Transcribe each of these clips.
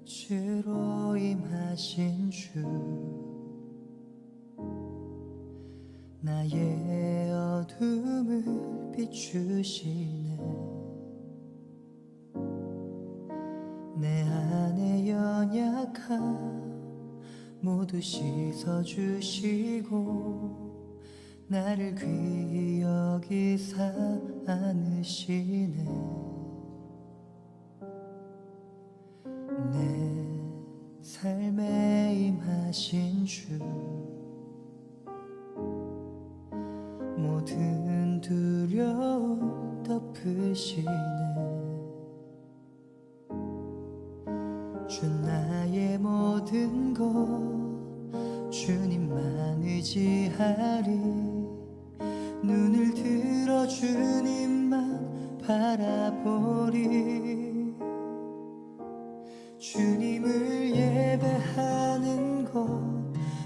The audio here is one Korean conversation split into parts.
빛으로 임하신 주 나의 어둠을 비추시네 내 안에 연약함 모두 씻어주시고 나를 귀히 여기사 안으시네 내 삶에 임하신 주 모든 두려움 덮으시네 주 나의 모든 것 주님만 의지하리 눈을 들어 주님만 바라보리 주님을 예배하는 것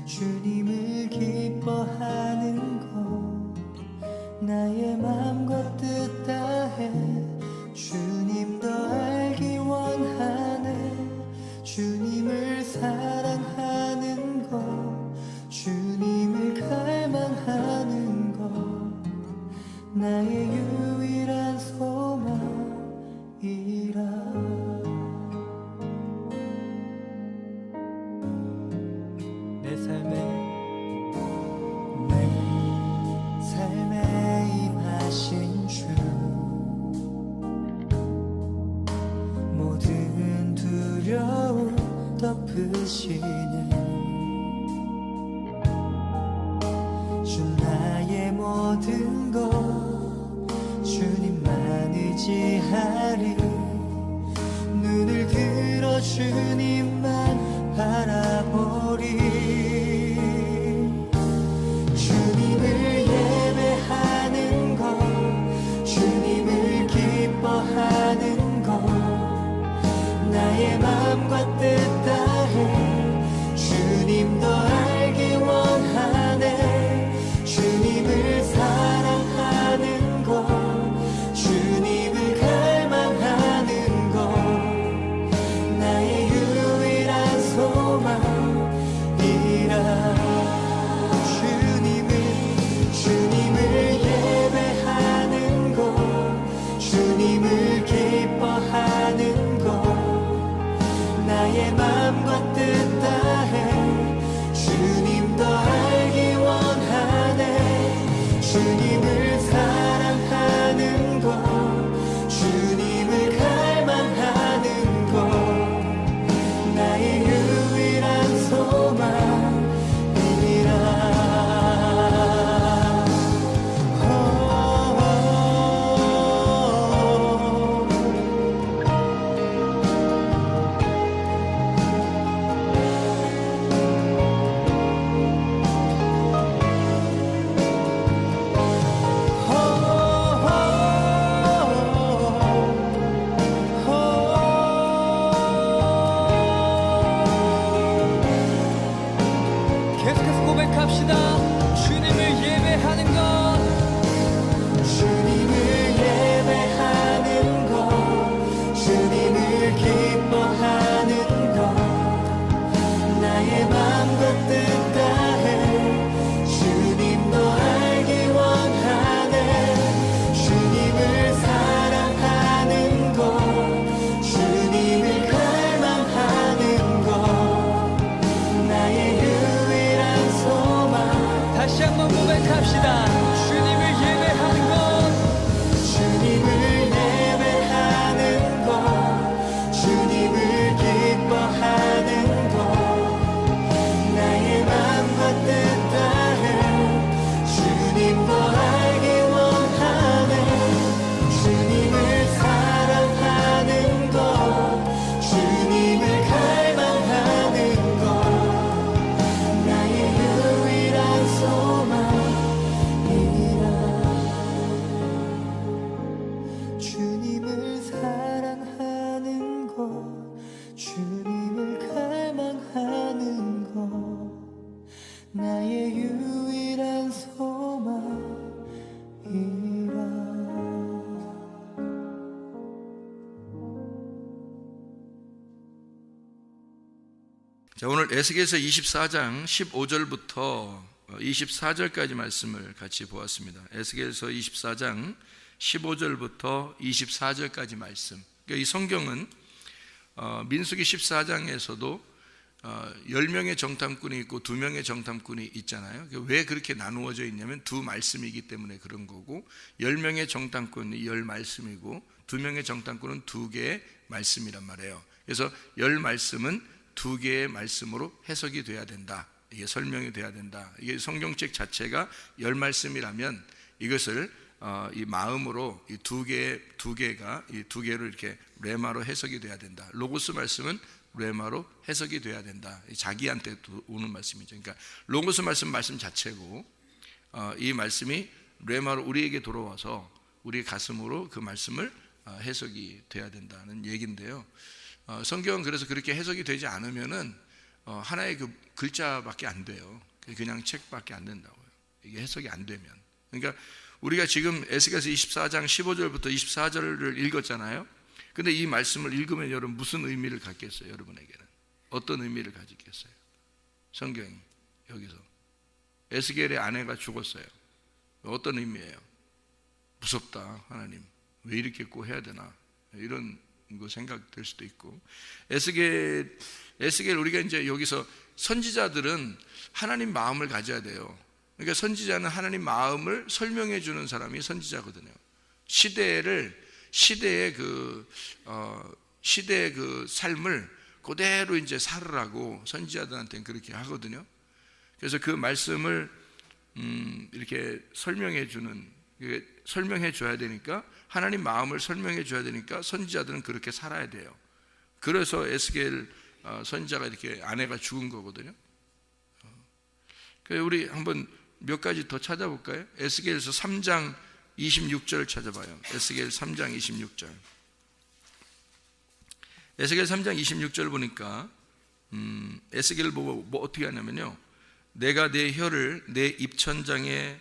주님을 기뻐하는 것 나의 맘과 뜻 다해 주님 더 알기 원하네 주님을 사랑하는 것 주님을 갈망하는 것 나의 유일한 소망이라 내 삶에 임하신 주 모든 두려움 덮으시네 주 나의 모든 것 주님만 의지하리 눈을 들어 주님만 바라보리 주님을 예배하는 것 주님을 기뻐하는 것 나의 마음과 뜻 다해 주님 더 알기 원하네 주님을 사랑하는 것 주님을 갈망하는 것 나의 유일한 소망이라 주님을 예배하는 것 주님을 기뻐하는 것 나의 자, 오늘 에스겔서 24장 15절부터 24절까지 말씀을 같이 보았습니다. 에스겔서 24장 15절부터 24절까지 말씀. 그러니까 이 성경은 민수기 14장에서도 10명의 정탐꾼이 있고 2명의 정탐꾼이 있잖아요. 왜 그렇게 나누어져 있냐면 두 말씀이기 때문에 그런 거고, 10명의 정탐꾼이 10말씀이고 2명의 정탐꾼은 2개의 말씀이란 말이에요. 그래서 10말씀은 2개의 말씀으로 해석이 돼야 된다. 이게 설명이 돼야 된다. 이게 성경책 자체가 10말씀이라면 이것을 이 마음으로 이 두 개가 이 두 개로 이렇게 레마로 해석이 돼야 된다. 로고스 말씀은 레마로 해석이 돼야 된다. 자기한테 오는 말씀이죠. 그러니까 로고스 말씀 자체고, 이 말씀이 레마로 우리에게 돌아와서 우리 가슴으로 그 말씀을 해석이 돼야 된다는 얘기인데요. 성경은 그래서 그렇게 해석이 되지 않으면은 하나의 그 글자밖에 안 돼요. 그냥 책밖에 안 된다고요. 이게 해석이 안 되면. 그러니까 우리가 지금 에스겔서 24장 15절부터 24절을 읽었잖아요. 근데 이 말씀을 읽으면 여러분 무슨 의미를 갖겠어요? 여러분에게는 어떤 의미를 가지겠어요? 성경이 여기서 에스겔의 아내가 죽었어요. 어떤 의미예요? 무섭다. 하나님 왜 이렇게 꼭 해야 되나, 이런 거 생각될 수도 있고, 에스겔 우리가 이제 여기서 선지자들은 하나님 마음을 가져야 돼요. 그러니까 선지자는 하나님 마음을 설명해 주는 사람이 선지자거든요. 시대의 그 삶을 그대로 이제 살으라고 선지자들한테는 그렇게 하거든요. 그래서 그 말씀을 이렇게 설명해 줘야 되니까, 하나님 마음을 설명해 줘야 되니까 선지자들은 그렇게 살아야 돼요. 그래서 에스겔 선지자가 이렇게 아내가 죽은 거거든요. 그래서 우리 한번 몇 가지 더 찾아볼까요? 에스겔서 3장 26절 찾아봐요. 에스겔 3장 26절. 에스겔 3장 26절 보니까 에스겔을 보고 뭐 어떻게 하냐면요, 내가 내 혀를 내 입천장에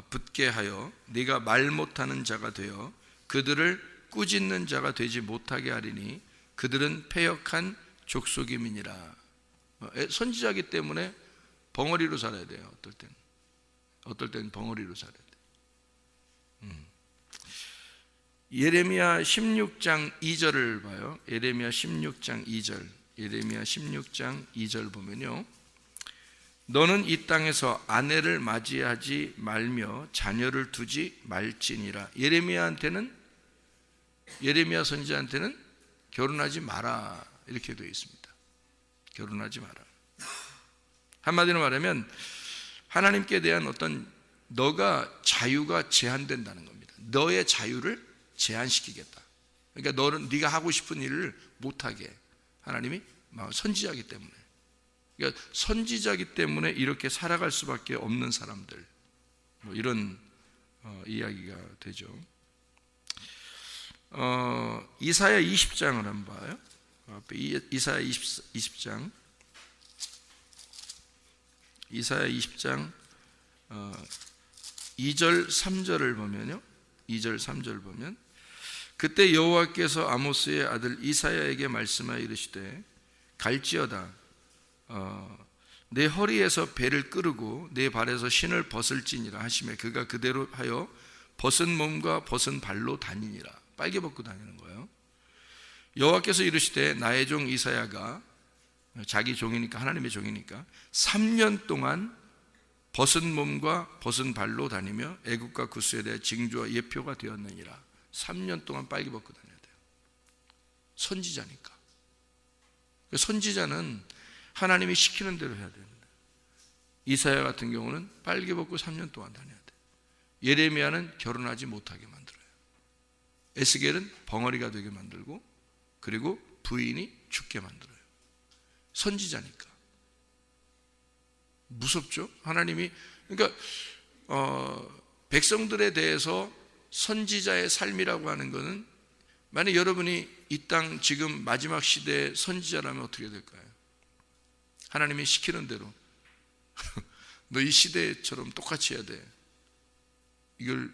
붙게 하여 네가 말 못하는 자가 되어 그들을 꾸짖는 자가 되지 못하게 하리니 그들은 패역한 족속임이니라. 선지자이기 때문에 벙어리로 살아야 돼요. 어떨 때는 벙어리로 살아야 돼요. 예레미야 16장 2절을 봐요. 예레미야 16장 2절 보면요, 너는 이 땅에서 아내를 맞이하지 말며 자녀를 두지 말지니라. 예레미야 선지자한테는 결혼하지 마라 이렇게 되어 있습니다. 결혼하지 마라. 한마디로 말하면 하나님께 대한 어떤 너가 자유가 제한된다는 겁니다. 너의 자유를 제한시키겠다. 그러니까 네가 하고 싶은 일을 못하게 하나님이 선지자이기 때문에, 그러니까 선지자이기 때문에 이렇게 살아갈 수밖에 없는 사람들, 이런 이야기가 되죠. 이사야 20장을 한번 봐요. 이사야 20장 2절 3절을 보면요, 2절 3절 보면, 그때 여호와께서 아모스의 아들 이사야에게 말씀하여 이르시되 갈지어다 내 허리에서 배를 끄르고 내 발에서 신을 벗을지니라 하시매 그가 그대로 하여 벗은 몸과 벗은 발로 다니니라. 빨개 벗고 다니는 거예요. 여호와께서 이르시되 나의 종 이사야가, 자기 종이니까, 하나님의 종이니까 3년 동안 벗은 몸과 벗은 발로 다니며 애국과 구스에 대해 징조와 예표가 되었느니라. 3년 동안 빨개 벗고 다녀야 돼요. 선지자니까. 선지자는 하나님이 시키는 대로 해야 됩니다. 이사야 같은 경우는 빨개 벗고 3년 동안 다녀야 돼요. 예레미야는 결혼하지 못하게 만들어요. 에스겔은 벙어리가 되게 만들고, 그리고 부인이 죽게 만들어요. 선지자니까. 무섭죠? 하나님이, 그러니까 백성들에 대해서 선지자의 삶이라고 하는 것은, 만약 여러분이 이 땅 지금 마지막 시대의 선지자라면 어떻게 될까요? 하나님이 시키는 대로 너 이 시대처럼 똑같이 해야 돼. 이걸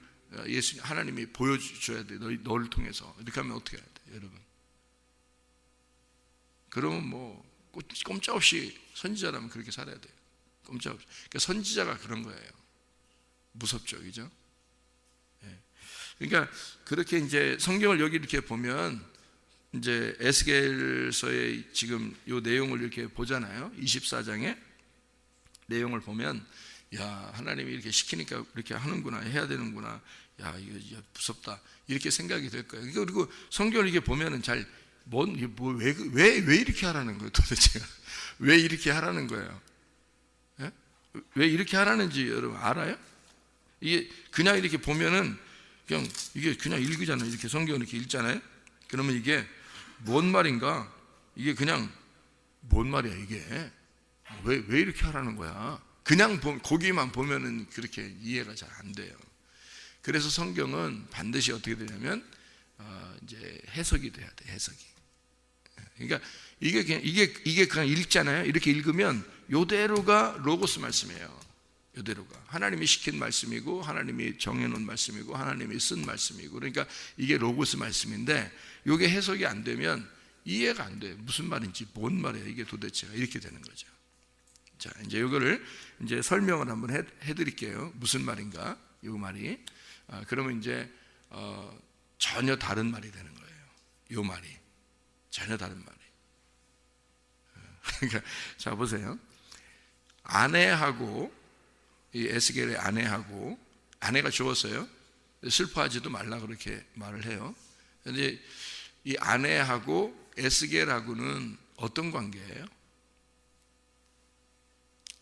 하나님이 보여줘야 돼. 너를 통해서. 이렇게 하면 어떻게 해야 돼, 여러분? 그러면 꼼짝없이 선지자라면 그렇게 살아야 돼요. 꼼짝없이. 그러니까 선지자가 그런 거예요. 무섭죠, 그죠? 그러니까 그렇게 이제 성경을 여기 이렇게 보면 이제 에스겔서의 지금 요 내용을 이렇게 보잖아요. 24장의 내용을 보면 야, 하나님이 이렇게 시키니까 이렇게 하는구나, 해야 되는구나. 야, 이거 무섭다. 이렇게 생각이 될 거예요. 그리고 성경을 이렇게 보면은 왜 이렇게 하라는 거예요, 도대체? 왜 이렇게 하라는 거예요? 예? 왜 이렇게 하라는지 여러분 알아요? 이게 그냥 이렇게 보면은 이게 그냥 읽으잖아요. 이렇게 성경을 이렇게 읽잖아요. 그러면 이게 뭔 말인가? 이게 그냥 뭔 말이야, 이게? 왜 이렇게 하라는 거야? 그냥 거기만 보면은 그렇게 이해가 잘 안 돼요. 그래서 성경은 반드시 어떻게 되냐면 이제 해석이 돼야 돼, 해석이. 그러니까 이게 그냥 읽잖아요. 이렇게 읽으면 요대로가 로고스 말씀이에요. 요대로가 하나님이 시킨 말씀이고 하나님이 정해놓은 말씀이고 하나님이 쓴 말씀이고, 그러니까 이게 로고스 말씀인데 이게 해석이 안 되면 이해가 안 돼. 무슨 말인지, 뭔 말이야 이게 도대체가, 이렇게 되는 거죠. 자, 이제 이거를 이제 설명을 한번 해드릴게요. 무슨 말인가, 이 말이. 그러면 이제 전혀 다른 말이 되는 거예요. 이 말이 전혀 다른 말이. 그러니까 자 보세요. 아내하고 이 에스겔의 아내하고, 아내가 죽었어요. 슬퍼하지도 말라 그렇게 말을 해요. 그런데 이 아내하고 에스겔하고는 어떤 관계예요?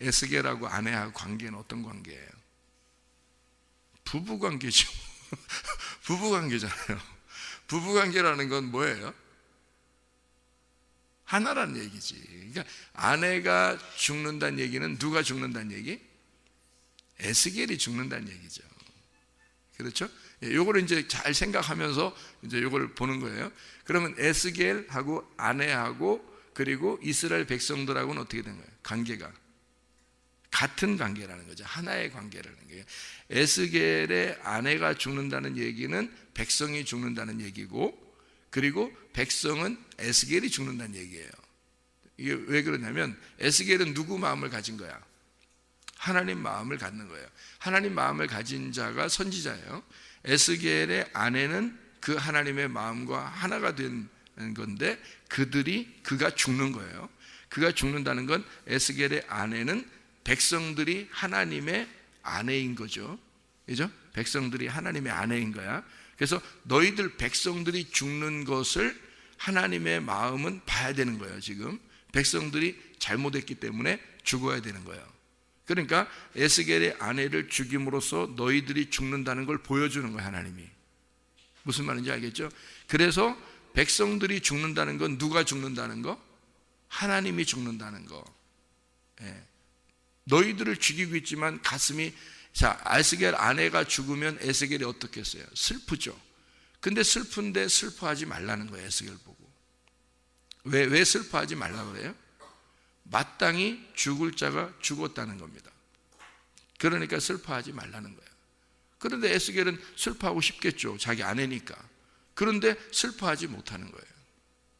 에스겔하고 아내하고 관계는 어떤 관계예요? 부부 관계죠. 부부 관계잖아요. 부부 관계라는 건 뭐예요? 하나란 얘기지. 그러니까 아내가 죽는다는 얘기는 누가 죽는다는 얘기? 에스겔이 죽는다는 얘기죠. 그렇죠? 요거를 이제 잘 생각하면서 이제 요걸 보는 거예요. 그러면 에스겔하고 아내하고 그리고 이스라엘 백성들하고는 어떻게 된 거예요? 관계가 같은 관계라는 거죠. 하나의 관계라는 거예요. 에스겔의 아내가 죽는다는 얘기는 백성이 죽는다는 얘기고, 그리고 백성은 에스겔이 죽는다는 얘기예요. 이게 왜 그러냐면 에스겔은 누구 마음을 가진 거야? 하나님 마음을 갖는 거예요. 하나님 마음을 가진 자가 선지자예요. 에스겔의 아내는 그 하나님의 마음과 하나가 된 건데 그가 죽는 거예요. 그가 죽는다는 건 에스겔의 아내는 백성들이 하나님의 아내인 거죠. 그죠? 백성들이 하나님의 아내인 거야. 그래서 너희들 백성들이 죽는 것을 하나님의 마음은 봐야 되는 거예요. 지금 백성들이 잘못했기 때문에 죽어야 되는 거예요. 그러니까 에스겔의 아내를 죽임으로써 너희들이 죽는다는 걸 보여주는 거예요, 하나님이. 무슨 말인지 알겠죠? 그래서 백성들이 죽는다는 건 누가 죽는다는 거? 하나님이 죽는다는 거. 예. 너희들을 죽이고 있지만 가슴이, 자, 에스겔 아내가 죽으면 에스겔이 어떻겠어요? 슬프죠. 근데 슬픈데 슬퍼하지 말라는 거예요, 에스겔 보고. 왜 슬퍼하지 말라고 그래요? 마땅히 죽을 자가 죽었다는 겁니다. 그러니까 슬퍼하지 말라는 거예요. 그런데 에스겔은 슬퍼하고 싶겠죠. 자기 아내니까. 그런데 슬퍼하지 못하는 거예요.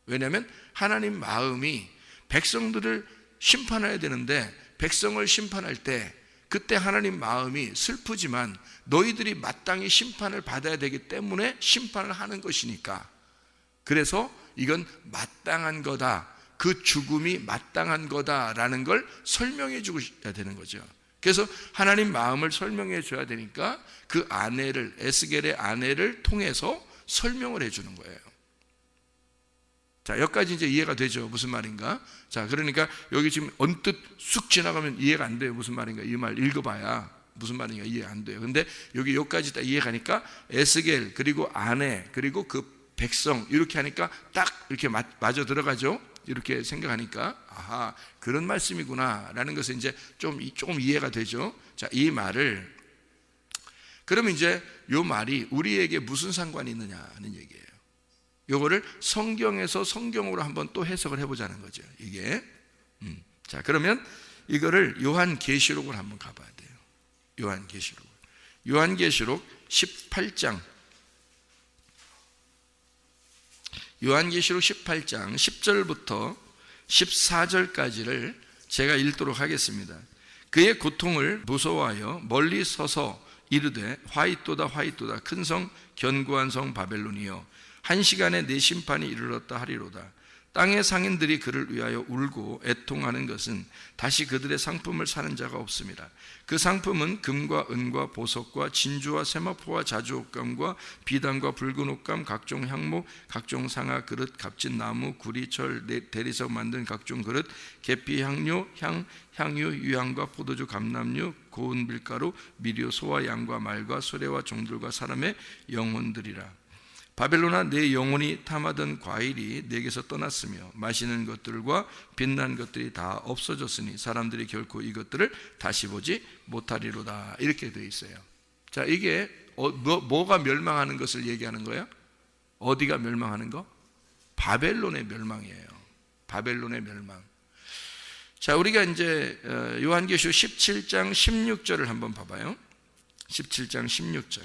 왜냐하면 하나님 마음이 백성들을 심판해야 되는데 백성을 심판할 때 그때 하나님 마음이 슬프지만 너희들이 마땅히 심판을 받아야 되기 때문에 심판을 하는 것이니까, 그래서 이건 마땅한 거다, 그 죽음이 마땅한 거다라는 걸 설명해 주셔야 되는 거죠. 그래서 하나님 마음을 설명해 줘야 되니까 그 아내를, 에스겔의 아내를 통해서 설명을 해 주는 거예요. 자, 여기까지 이제 이해가 되죠. 무슨 말인가? 자, 그러니까 여기 지금 언뜻 쑥 지나가면 이해가 안 돼요. 무슨 말인가? 이 말 읽어봐야 무슨 말인가 이해가 안 돼요. 근데 여기까지 다 이해가니까 에스겔 그리고 아내 그리고 그 백성 이렇게 하니까 딱 이렇게 맞아 들어가죠. 이렇게 생각하니까 아하, 그런 말씀이구나 라는 것은 이제 조금 이해가 되죠. 자, 이 말을, 그러면 이제 이 말이 우리에게 무슨 상관이 있느냐는 얘기예요. 요거를 성경에서 성경으로 한번 또 해석을 해보자는 거죠. 이게 자, 그러면 이거를 요한계시록을 한번 가봐야 돼요. 요한계시록 18장, 요한계시록 18장 10절부터 14절까지를 제가 읽도록 하겠습니다. 그의 고통을 무서워하여 멀리 서서 이르되 화이또다 화이또다 큰 성 견고한 성 바벨론이여 한 시간에 내 심판이 이르렀다 하리로다. 땅의 상인들이 그를 위하여 울고 애통하는 것은 다시 그들의 상품을 사는 자가 없습니다. 그 상품은 금과 은과 보석과 진주와 세마포와 자주옥감과 비단과 붉은 옷감, 각종 향목, 각종 상아 그릇, 값진 나무, 구리, 철, 대리석 만든 각종 그릇, 계피, 향료, 향유, 유향과 포도주, 감람류, 고운 밀가루, 미료, 소와 양과 말과 수레와 종들과 사람의 영혼들이라. 바벨론아 내 영혼이 탐하던 과일이 내게서 떠났으며 마시는 것들과 빛난 것들이 다 없어졌으니 사람들이 결코 이것들을 다시 보지 못하리로다. 이렇게 되어 있어요. 자, 이게 뭐가 멸망하는 것을 얘기하는 거예요? 어디가 멸망하는 거? 바벨론의 멸망이에요. 바벨론의 멸망. 자, 우리가 이제 요한계시록 17장 16절을 한번 봐봐요. 17장 16절.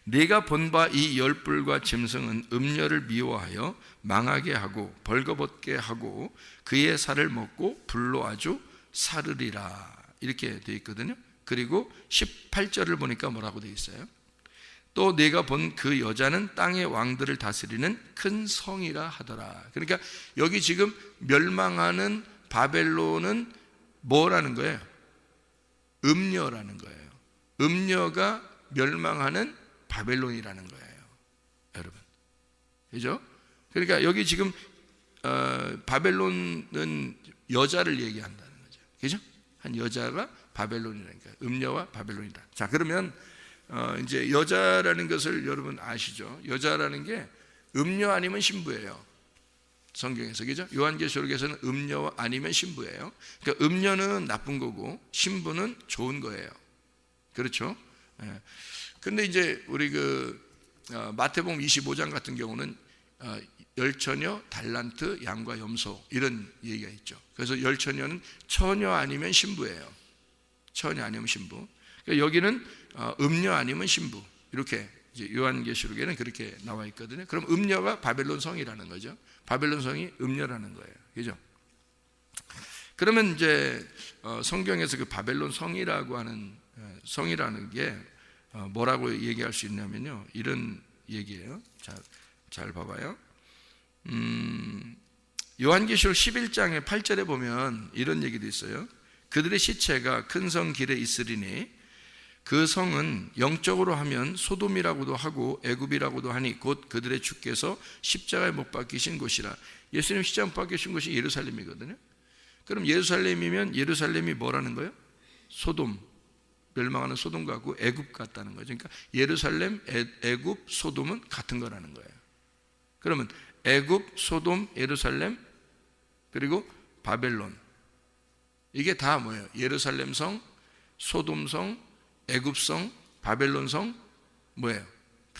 네가 본 바 이 열불과 짐승은 음녀를 미워하여 망하게 하고 벌거벗게 하고 그의 살을 먹고 불로 아주 사르리라. 이렇게 되어 있거든요. 그리고 18절을 보니까 뭐라고 되어 있어요? 또 내가 본 그 여자는 땅의 왕들을 다스리는 큰 성이라 하더라. 그러니까 여기 지금 멸망하는 바벨론은 뭐라는 거예요? 음녀라는 거예요. 음녀가 멸망하는 바벨론이라는 거예요, 여러분. 그죠? 그러니까 여기 지금 바벨론은 여자를 얘기한다는 거죠. 그죠? 한 여자가 바벨론이라니까. 음녀와 바벨론이다. 자, 그러면 이제 여자라는 것을 여러분 아시죠? 여자라는 게 음녀 아니면 신부예요. 성경에서. 그죠? 요한계시록에서는 음녀 아니면 신부예요. 그러니까 음녀는 나쁜 거고 신부는 좋은 거예요. 그렇죠? 예. 근데 이제 우리 마태복음 25장 같은 경우는 열처녀, 달란트, 양과 염소 이런 얘기가 있죠. 그래서 열처녀는 처녀 아니면 신부예요. 처녀 아니면 신부. 그러니까 여기는 음녀 아니면 신부. 이렇게 이제 요한계시록에는 그렇게 나와 있거든요. 그럼 음녀가 바벨론 성이라는 거죠. 바벨론 성이 음녀라는 거예요. 그죠? 그러면 이제 성경에서 그 바벨론 성이라고 하는 성이라는 게 뭐라고 얘기할 수 있냐면요, 이런 얘기예요. 잘 봐봐요. 요한계시록 11장의 8절에 보면 이런 얘기도 있어요. 그들의 시체가 큰 성 길에 있으리니 그 성은 영적으로 하면 소돔이라고도 하고 애굽이라고도 하니 곧 그들의 주께서 십자가에 못 박히신 곳이라. 예수님 십자가에 못 박히신 곳이 예루살렘이거든요. 그럼 예루살렘이면 예루살렘이 뭐라는 거예요? 소돔. 멸망하는 소돔 같고 애굽 같다는 거죠. 그러니까 예루살렘, 애굽, 소돔은 같은 거라는 거예요. 그러면 애굽, 소돔, 예루살렘 그리고 바벨론, 이게 다 뭐예요? 예루살렘 성, 소돔 성, 애굽 성, 바벨론 성, 뭐예요?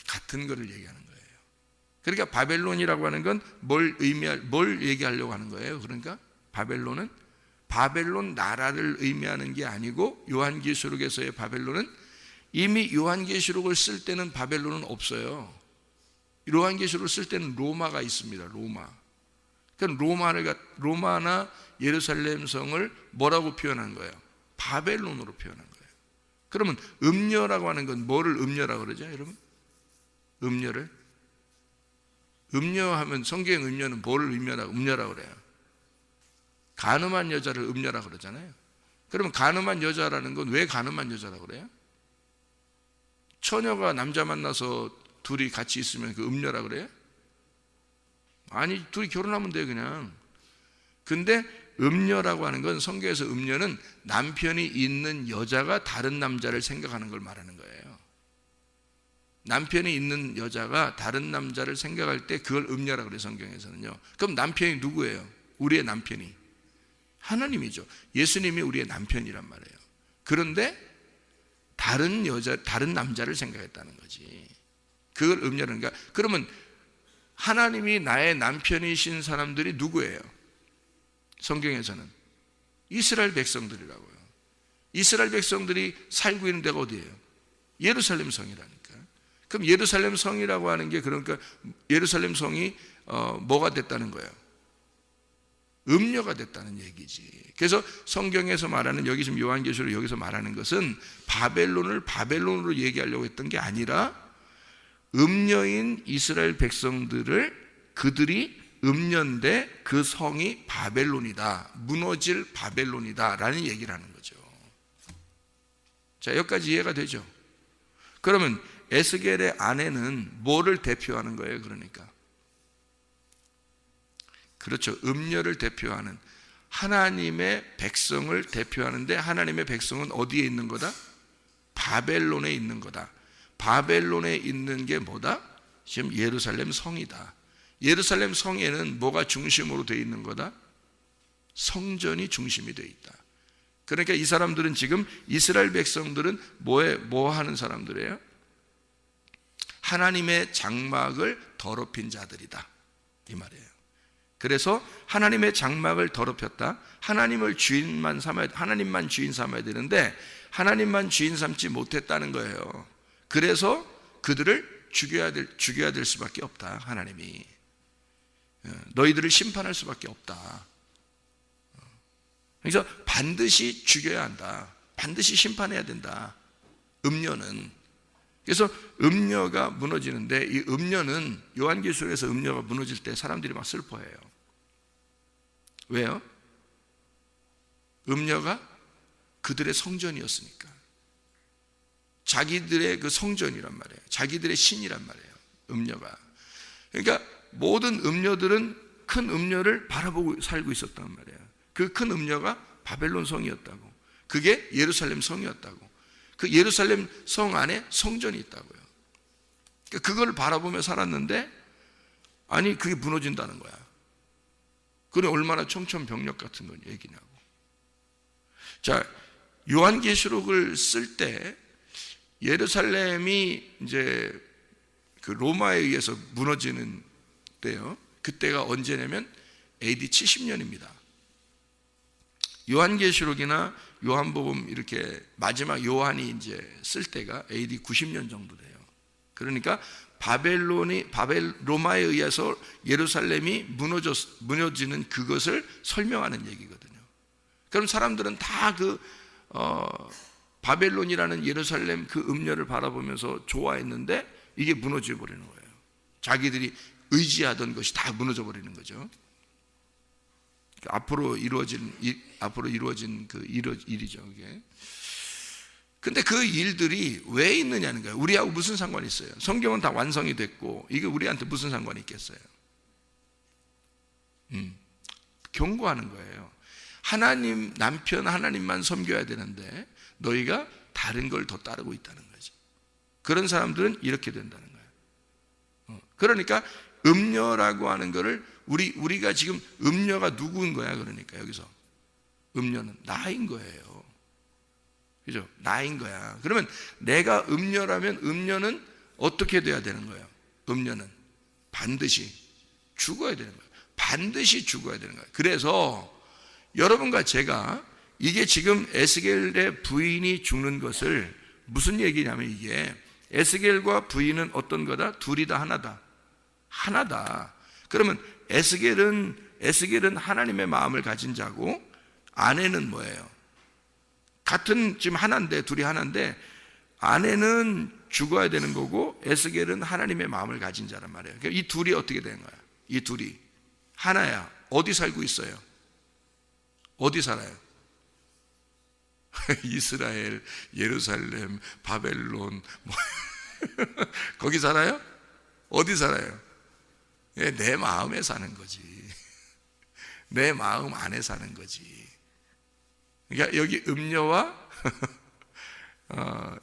같은 거를 얘기하는 거예요. 그러니까 바벨론이라고 하는 건 뭘 얘기하려고 하는 거예요? 그러니까 바벨론은 바벨론 나라를 의미하는 게 아니고, 요한계시록에서의 바벨론은 이미 요한계시록을 쓸 때는 바벨론은 없어요. 요한계시록을 쓸 때는 로마가 있습니다. 로마. 그러니까 로마나 예루살렘 성을 뭐라고 표현한 거예요? 바벨론으로 표현한 거예요. 그러면 음녀라고 하는 건 뭐를 음녀라고 그러죠, 여러분? 음녀를? 음녀하면 성경 음녀는 뭐를 음녀라고 그래요? 가늠한 여자를 음녀라고 그러잖아요. 그러면 가늠한 여자라는 건 왜 가늠한 여자라고 그래요? 처녀가 남자 만나서 둘이 같이 있으면 그 음녀라고 그래요? 아니, 둘이 결혼하면 돼요, 그냥. 근데 음녀라고 하는 건, 성경에서 음녀는 남편이 있는 여자가 다른 남자를 생각하는 걸 말하는 거예요. 남편이 있는 여자가 다른 남자를 생각할 때 그걸 음녀라고 그래요, 성경에서는요. 그럼 남편이 누구예요? 우리의 남편이 하나님이죠. 예수님이 우리의 남편이란 말이에요. 그런데 다른 남자를 생각했다는 거지. 그걸 음녀라는 거야. 그러면 하나님이 나의 남편이신 사람들이 누구예요? 성경에서는 이스라엘 백성들이라고요. 이스라엘 백성들이 살고 있는 데가 어디예요? 예루살렘 성이라니까. 그럼 예루살렘 성이라고 하는 게, 그러니까 예루살렘 성이 뭐가 됐다는 거예요? 음녀가 됐다는 얘기지. 그래서 성경에서 말하는, 여기 지금 요한계시록 여기서 말하는 것은 바벨론을 바벨론으로 얘기하려고 했던 게 아니라 음녀인 이스라엘 백성들을, 그들이 음녀인데 그 성이 바벨론이다, 무너질 바벨론이다 라는 얘기를 하는 거죠. 자, 여기까지 이해가 되죠? 그러면 에스겔의 아내는 뭐를 대표하는 거예요? 그러니까 그렇죠, 음녀를 대표하는, 하나님의 백성을 대표하는데, 하나님의 백성은 어디에 있는 거다? 바벨론에 있는 거다. 바벨론에 있는 게 뭐다? 지금 예루살렘 성이다. 예루살렘 성에는 뭐가 중심으로 되어 있는 거다? 성전이 중심이 되어 있다. 그러니까 이 사람들은, 지금 이스라엘 백성들은 뭐 하는 사람들이에요? 하나님의 장막을 더럽힌 자들이다, 이 말이에요. 그래서 하나님의 장막을 더럽혔다. 하나님만 주인 삼아야 되는데 하나님만 주인 삼지 못했다는 거예요. 그래서 그들을 죽여야 될 수밖에 없다. 하나님이 너희들을 심판할 수밖에 없다. 그래서 반드시 죽여야 한다. 반드시 심판해야 된다, 음녀는. 그래서 음녀가 무너지는데, 이 음녀는, 요한계시록에서 음녀가 무너질 때 사람들이 막 슬퍼해요. 왜요? 음녀가 그들의 성전이었으니까. 자기들의 그 성전이란 말이에요. 자기들의 신이란 말이에요, 음녀가. 그러니까 모든 음녀들은 큰 음녀를 바라보고 살고 있었단 말이에요. 그 큰 음녀가 바벨론 성이었다고. 그게 예루살렘 성이었다고. 그 예루살렘 성 안에 성전이 있다고요. 그러니까 그걸 바라보며 살았는데, 아니 그게 무너진다는 거야. 그게 얼마나 청천벽력 같은 건 얘기냐고. 자, 요한계시록을 쓸 때 예루살렘이 이제 그 로마에 의해서 무너지는 때요. 그때가 언제냐면 AD 70년입니다. 요한계시록이나 요한복음 이렇게 마지막 요한이 이제 쓸 때가 AD 90년 정도 돼요. 그러니까 로마에 의해서 예루살렘이 무너지는 그것을 설명하는 얘기거든요. 그럼 사람들은 다 바벨론이라는 예루살렘 그 음녀를 바라보면서 좋아했는데 이게 무너져 버리는 거예요. 자기들이 의지하던 것이 다 무너져 버리는 거죠. 앞으로 이루어진 그 일이죠, 이게. 근데 그 일들이 왜 있느냐는 거예요. 우리하고 무슨 상관이 있어요? 성경은 다 완성이 됐고 이게 우리한테 무슨 상관이 있겠어요? 경고하는 거예요. 남편 하나님만 섬겨야 되는데 너희가 다른 걸 더 따르고 있다는 거죠. 그런 사람들은 이렇게 된다는 거예요. 그러니까 음녀라고 하는 거를 우리가 지금 음녀가 누구인 거야? 그러니까 여기서 음녀는 나인 거예요. 그죠? 나인 거야. 그러면 내가 음녀라면 음녀는 어떻게 돼야 되는 거예요? 음녀는 반드시 죽어야 되는 거예요. 반드시 죽어야 되는 거예요. 그래서 여러분과 제가 이게 지금 에스겔의 부인이 죽는 것을 무슨 얘기냐면, 이게 에스겔과 부인은 어떤 거다? 둘이 다 하나다. 하나다. 그러면 에스겔은 하나님의 마음을 가진 자고, 아내는 뭐예요? 같은 지금 하나인데, 둘이 하나인데 아내는 죽어야 되는 거고 에스겔은 하나님의 마음을 가진 자란 말이에요. 그러니까 이 둘이 어떻게 된 거야? 이 둘이 하나야. 어디 살고 있어요? 어디 살아요? 이스라엘, 예루살렘, 바벨론 거기 살아요? 어디 살아요? 내 마음에 사는 거지. 내 마음 안에 사는 거지. 그러니까 여기 음녀와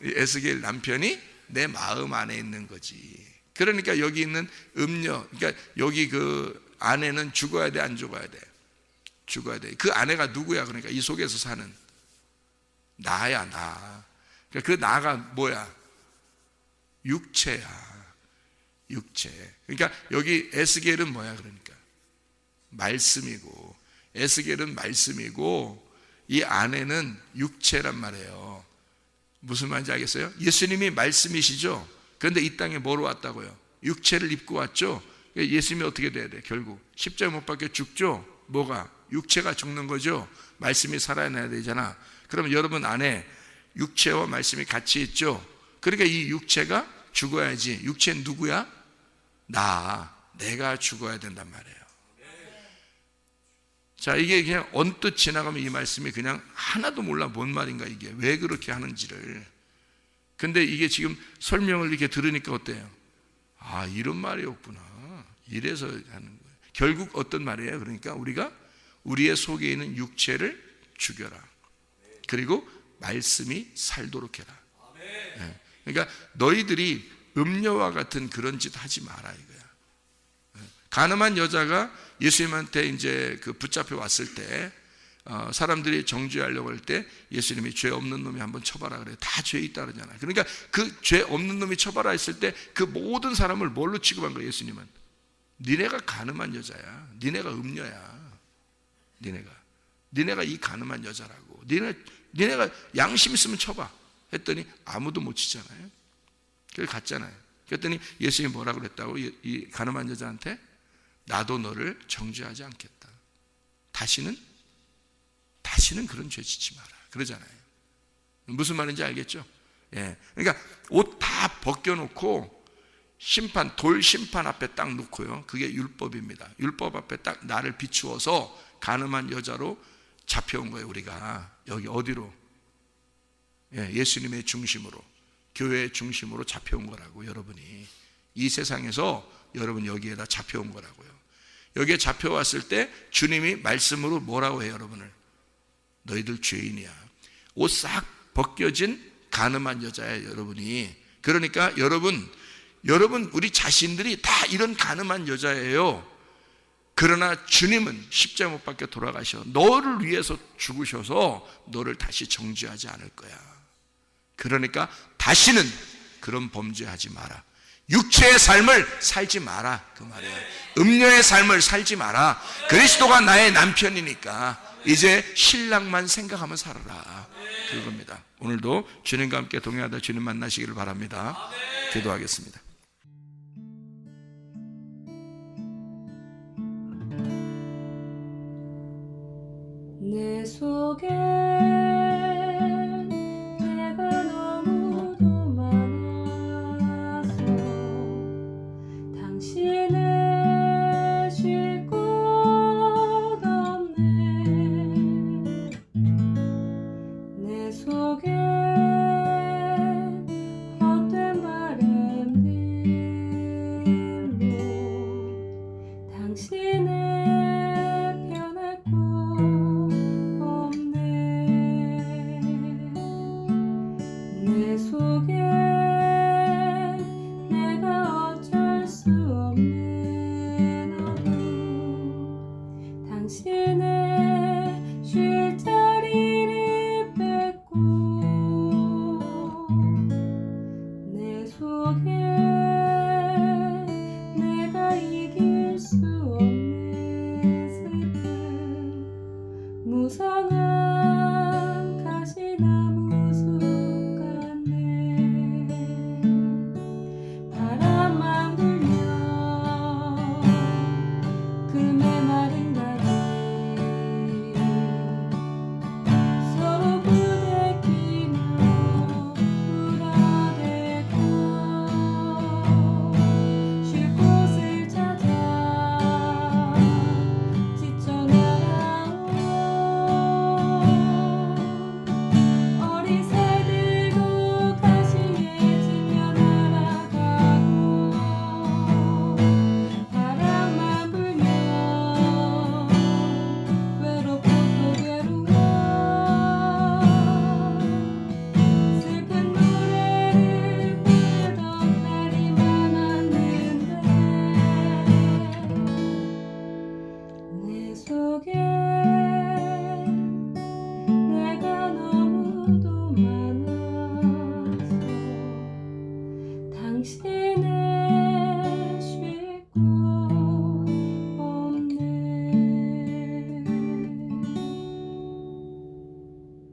에스겔 남편이 내 마음 안에 있는 거지. 그러니까 여기 있는 음녀, 그러니까 여기 그 아내는 죽어야 돼, 안 죽어야 돼? 죽어야 돼. 그 아내가 누구야? 그러니까 이 속에서 사는 나야, 나. 그러니까 그 나가 뭐야? 육체야. 육체. 그러니까 여기 에스겔은 뭐야? 그러니까 말씀이고, 에스겔은 말씀이고, 이 아내는 육체란 말이에요. 무슨 말인지 알겠어요? 예수님이 말씀이시죠? 그런데 이 땅에 뭐로 왔다고요? 육체를 입고 왔죠? 예수님이 어떻게 돼야 돼? 결국 십자가 못 박혀 죽죠? 뭐가? 육체가 죽는 거죠. 말씀이 살아나야 되잖아. 그럼 여러분 안에 육체와 말씀이 같이 있죠. 그러니까 이 육체가 죽어야지. 육체는 누구야? 내가 죽어야 된단 말이에요. 자, 이게 그냥 언뜻 지나가면 이 말씀이 그냥 하나도 몰라. 뭔 말인가 이게. 왜 그렇게 하는지를. 근데 이게 지금 설명을 이렇게 들으니까 어때요? 아, 이런 말이었구나. 이래서 하는 거예요. 결국 어떤 말이에요? 그러니까 우리가 우리의 속에 있는 육체를 죽여라. 그리고 말씀이 살도록 해라. 네. 그러니까 너희들이 음녀와 같은 그런 짓 하지 마라 이거야. 네. 가늠한 여자가 예수님한테 이제 그 붙잡혀 왔을 때 사람들이 정죄하려고 할 때 예수님이 죄 없는 놈이 한번 쳐봐라 그래요. 다 죄 있다 그러잖아요. 그러니까 그 죄 없는 놈이 쳐봐라 했을 때 그 모든 사람을 뭘로 취급한 거예요? 예수님은 니네가 가늠한 여자야. 니네가 음녀야. 니네가 이 가늠한 여자라고. 니네가 양심 있으면 쳐봐 했더니 아무도 못 치잖아요. 그래서 갔잖아요. 그랬더니 예수님이 뭐라 그랬다고? 이 가늠한 여자한테 나도 너를 정죄하지 않겠다. 다시는 그런 죄 짓지 마라. 그러잖아요. 무슨 말인지 알겠죠? 예. 그러니까 옷 다 벗겨놓고 돌 심판 앞에 딱 놓고요. 그게 율법입니다. 율법 앞에 딱 나를 비추어서 가늠한 여자로 잡혀온 거예요. 우리가 여기 어디로? 예, 예수님의 중심으로, 교회의 중심으로 잡혀온 거라고. 여러분이 이 세상에서 여러분 여기에다 잡혀온 거라고요. 여기에 잡혀왔을 때 주님이 말씀으로 뭐라고 해요? 여러분을 너희들 죄인이야. 옷 싹 벗겨진 가늠한 여자야 여러분이. 그러니까 여러분 우리 자신들이 다 이런 가늠한 여자예요. 그러나 주님은 십자가 못 박혀 돌아가셔 너를 위해서 죽으셔서 너를 다시 정죄하지 않을 거야. 그러니까 다시는 그런 범죄하지 마라. 육체의 삶을 살지 마라 그 말이에요. 음녀의 삶을 살지 마라. 그리스도가 나의 남편이니까 이제 신랑만 생각하면 살아라. 그겁니다. 오늘도 주님과 함께 동행하다 주님 만나시기를 바랍니다. 기도하겠습니다. 내 속에 내가 너무도 많아서 당신을 쉴 곳 없네. 내 속에 헛된 바램들로 당신을